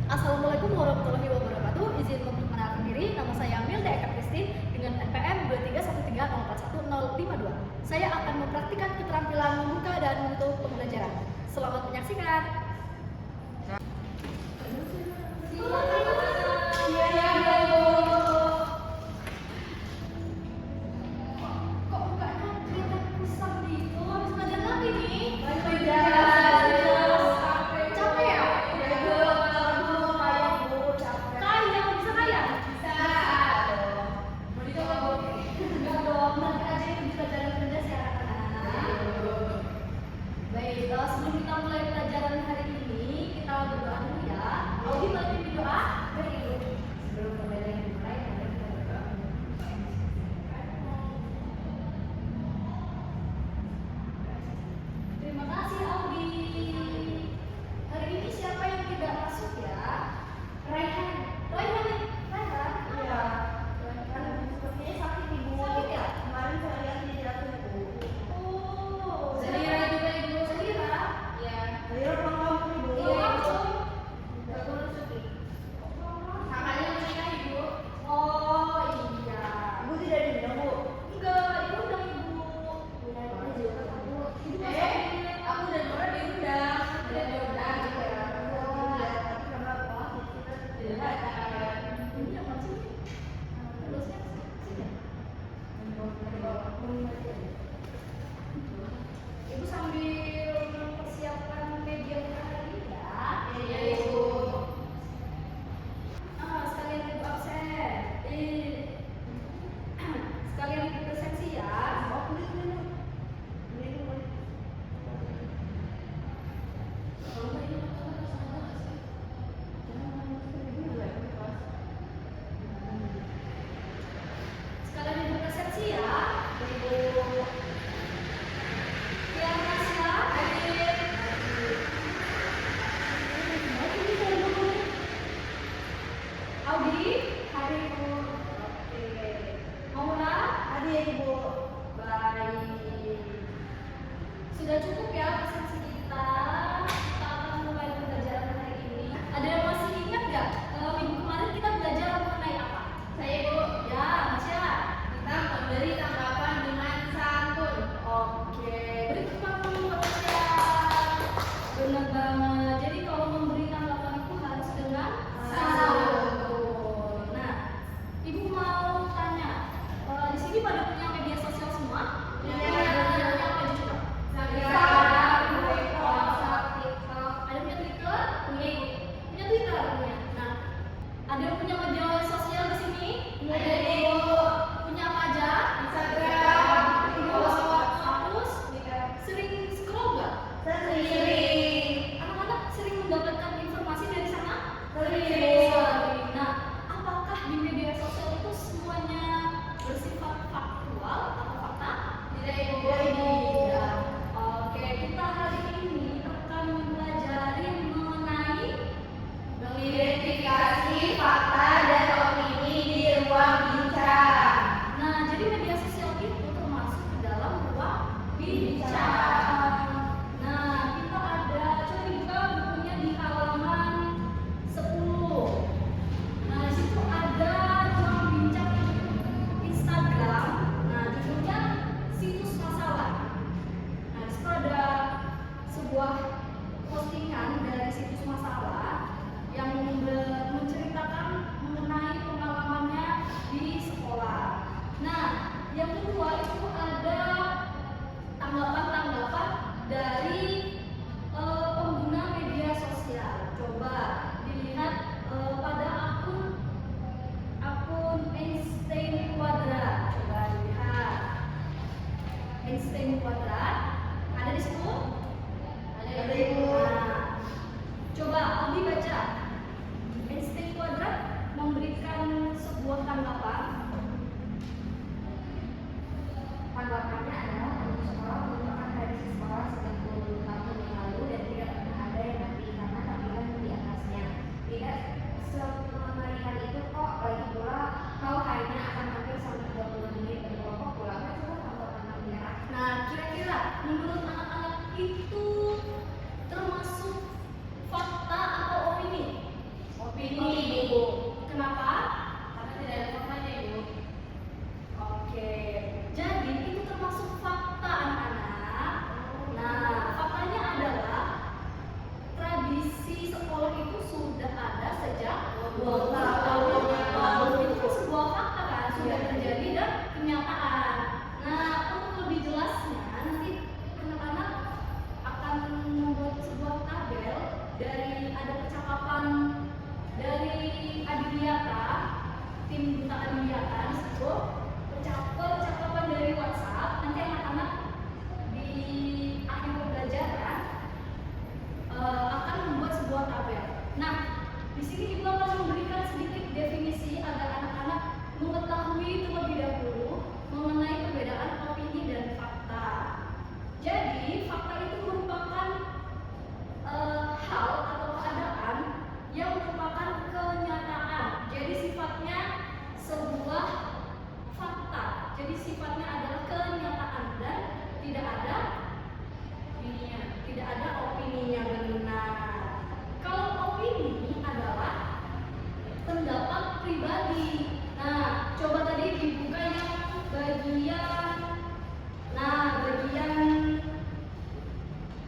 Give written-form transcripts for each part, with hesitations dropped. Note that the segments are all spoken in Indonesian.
Assalamualaikum warahmatullahi wabarakatuh. Izin memperkenalkan diri, nama saya Milda Eka Christine dengan NPM 2313052. Saya akan mempraktikkan keterampilan membuka dan menutup pembelajaran. Selamat menyaksikan. Kok mukanya kelihatan kusam gitu? Habis belajar lagi nih? Capek ya? Kayang, bisa kayang? Mau dicoba Bu? Enggak dong, nanti aja itu di pelajaran kerja sih anak-anak. Baik, sebelum kita mulai pelajaran hari ini, kita berdoa dulu ya. Audi boleh pimpin doa? Baik. Sebelum pembelajaran dimulai, mari kita berdoa. Terima kasih Audi. Hari ini siapa yang tidak masuk ya? Raihan. Raihan nih. Raihan? Iya. Raihan sepertinya sakit ibu. Sakit ya? Kemarin saya lihat di jatuh ibu. Oh. Zahira juga ibu. Zahira? Iya. Zahira pulang kampung ibu. Iya. Gak boleh sedih. di sini ibu akan memberikan sedikit definisi agar anak-anak mengetahui terlebih dahulu mengenai perbedaan opini dan fakta. Jadi fakta itu merupakan hal atau keadaan yang merupakan kenyataan. Jadi sifatnya sebuah fakta. Jadi sifatnya adalah kenyataan dan tidak ada opininya. Tidak ada opininya, benar. Kalau opini adalah pendapat pribadi. Nah, coba tadi dibuka yang bagian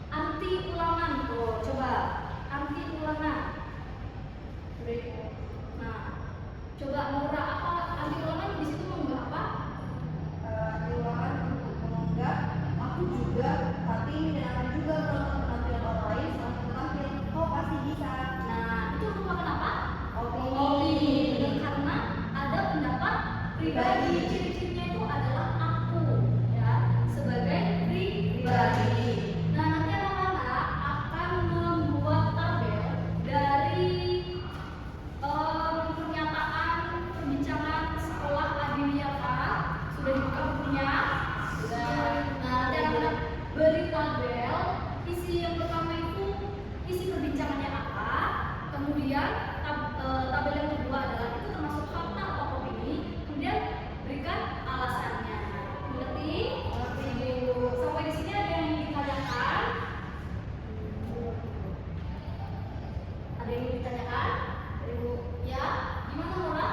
anti ulangan tuh. Coba anti ulangan. Nah, coba Nora, apa anti ulangan di situ mengunggah apa? Anti ulangan untuk mengunggah aku juga, tapi menyenangkan juga menonton penampilan orang lain sampai tampil. Kau pasti bisa. Nah, itu merupakan apa? Opini. Karena ada pendapat pribadi. Ciri-cirinya itu adalah aku, ya, sebagai pribadi. Nah, nanti anak-anak akan membuat tabel dari pernyataan perbincangan sekolah Adiwiyata. Sudah dibuka bukunya? Sudah. Nah, nanti anak-anak beri tabel. Isi yang pertama itu isi perbincangannya apa, kemudian tabel yang kedua adalah itu termasuk fakta atau opini, kemudian berikan alasannya. Mengerti? Mengerti. Sampai di sini ada yang ditanyakan? Ada yang ditanyakan? Ibu, ya? Gimana Nora?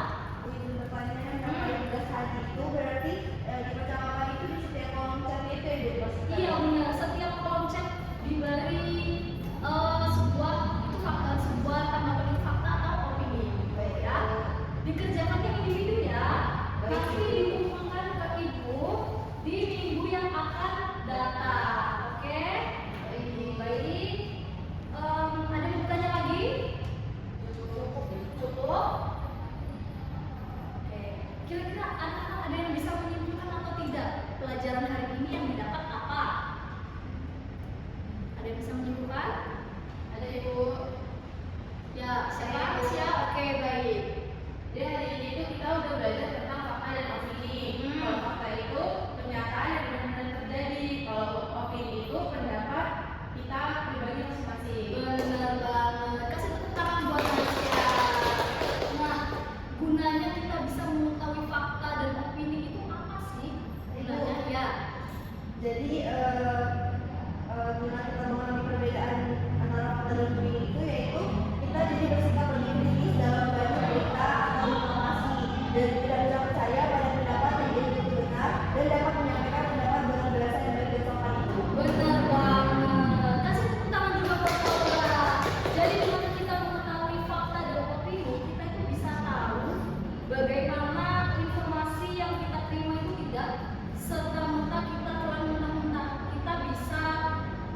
Izin bertanya, kalau yang udah tadi itu berarti di percakapan itu di setiap kolom chat itu ya Ibu? Iya benar, setiap kolom chat diberi sebuah itu fakta, sebuah tanggapan fakta atau opini, baik ya. Dikerjakannya individu ya, nanti dikumpulkan ke ibu di minggu yang akan datang, oke? Baik. Ada yang bertanya lagi? Cukup. Oke. Kira-kira anak-anak ada yang bisa menyimpulkan atau tidak pelajaran hari ini yang didapat apa? Ada yang bisa menyimpulkan? Ada Ibu? Ya, siapa? Siap? Oke, baik. Jadi hari ini itu kita udah belajar tentang fakta dan opini. Kalau fakta itu pernyataan yang benar-benar terjadi. Kalau opini itu pendapat kita pribadi masing-masing. Benar banget. Kasih tepuk tangan buat Asia. Nah, gunanya kita bisa mengetahui fakta dan opini itu apa sih? Gunanya ya. Jadi guna kita mengalami perbedaan antara fakta dan opini itu yaitu kita jadi bersikap lebih kritis dalam membaca berita atau informasi dan tidak bisa percaya pada pendapat yang jadi benar dan dapat menyampaikan pendapat dengan berdasar dan baik sopan itu. Benar banget. Kasih tepuk tangan juga buat Laura. Jadi dengan kita mengetahui fakta dan opini, kita itu bisa tahu bagaimana informasi yang kita terima itu tidak serta-merta kita telan mentah-mentah. Kita bisa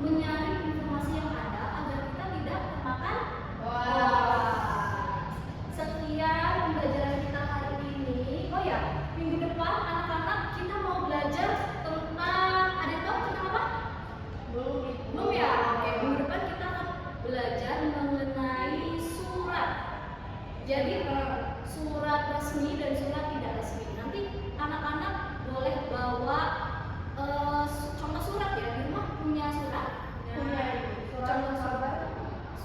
menyaring informasi yang ada agar kita tidak termakan hoax. Sekian pembelajaran kita hari ini. Oh ya, minggu depan anak-anak kita mau belajar tentang, ada yang tahu tentang apa? Belum ya? Oke, minggu depan kita akan belajar mengenai surat. Jadi surat resmi dan surat tidak resmi. Nanti anak-anak boleh bawa contoh surat ya, di rumah punya surat. Punya Contoh surat,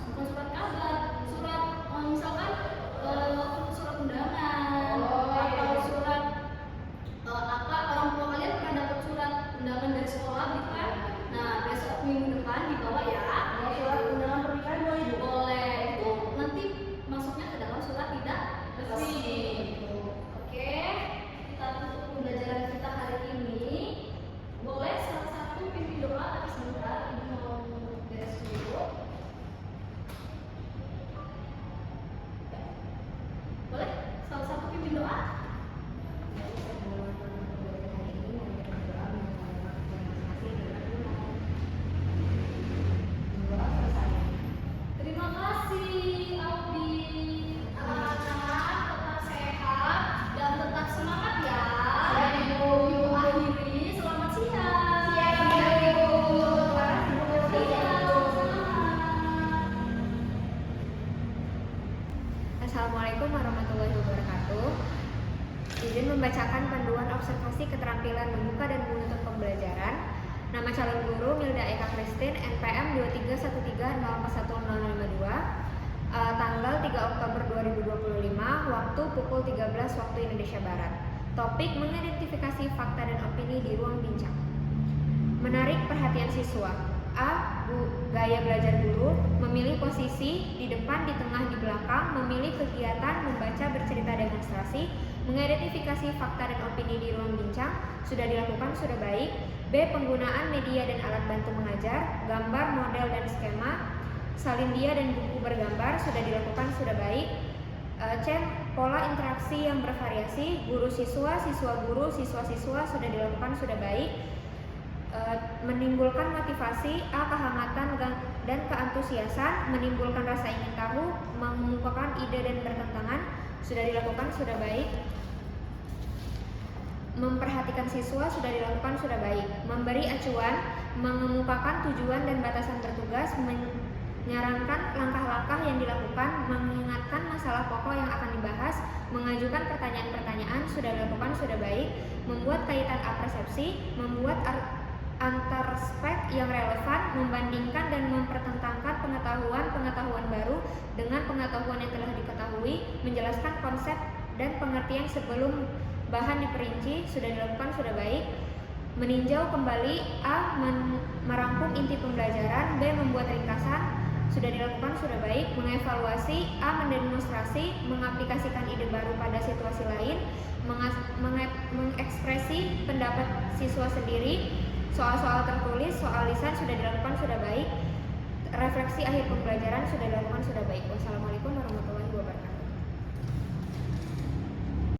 bukan surat kabar, surat misalkan surat undangan atau surat apa, orang tua kalian pernah dapat surat undangan dari sekolah gitu kan? Nah, besok minggu depan dibawa ya. surat undangan pernikahan boleh Ibu? Boleh, itu nanti masuknya ke dalam surat tidak resmi. Oke, kita tutup pembelajaran kita hari ini. Boleh salah satu pimpin doa, tapi sebentar ibu mau beres dulu. Assalamualaikum warahmatullahi wabarakatuh. Izin membacakan panduan observasi keterampilan membuka dan menutup pembelajaran. Nama calon guru Milda Eka Christine, NPM 23130410052, tanggal 3 Oktober 2025, waktu pukul 13 waktu Indonesia Barat. Topik mengidentifikasi fakta dan opini di ruang bincang. Menarik perhatian siswa. A. Gaya belajar guru, memilih posisi di depan, di tengah, di belakang, memilih kegiatan, membaca, bercerita, demonstrasi, mengidentifikasi fakta dan opini di ruang bincang, sudah dilakukan, sudah baik. B. Penggunaan media dan alat bantu mengajar, gambar, model, dan skema, salin dia dan buku bergambar, sudah dilakukan, sudah baik. C. Pola interaksi yang bervariasi, guru-siswa, siswa-guru, siswa-siswa, sudah dilakukan, sudah baik. Menimbulkan motivasi, A. Kehangatan dan keantusiasan, menimbulkan rasa ingin tahu, mengemukakan ide dan bertentangan, sudah dilakukan, sudah baik. Memperhatikan siswa, sudah dilakukan, sudah baik. Memberi acuan, mengemukakan tujuan dan batasan bertugas, menyarankan langkah-langkah yang dilakukan, mengingatkan masalah pokok yang akan dibahas, mengajukan pertanyaan-pertanyaan, sudah dilakukan, sudah baik. Membuat kaitan apresepsi, membuat antar spek yang relevan, membandingkan dan mempertentangkan pengetahuan baru dengan pengetahuan yang telah diketahui, menjelaskan konsep dan pengertian sebelum bahan diperinci, sudah dilakukan, sudah baik. Meninjau kembali, A. Merangkum inti pembelajaran, B. Membuat ringkasan, sudah dilakukan, sudah baik. Mengevaluasi, A. Mendemonstrasi, mengaplikasikan ide baru pada situasi lain, mengekspresi pendapat siswa sendiri, soal-soal tertulis, soal lisan, sudah dilakukan, sudah baik. Refleksi akhir pembelajaran, sudah dilakukan, sudah baik. Wassalamualaikum warahmatullahi wabarakatuh.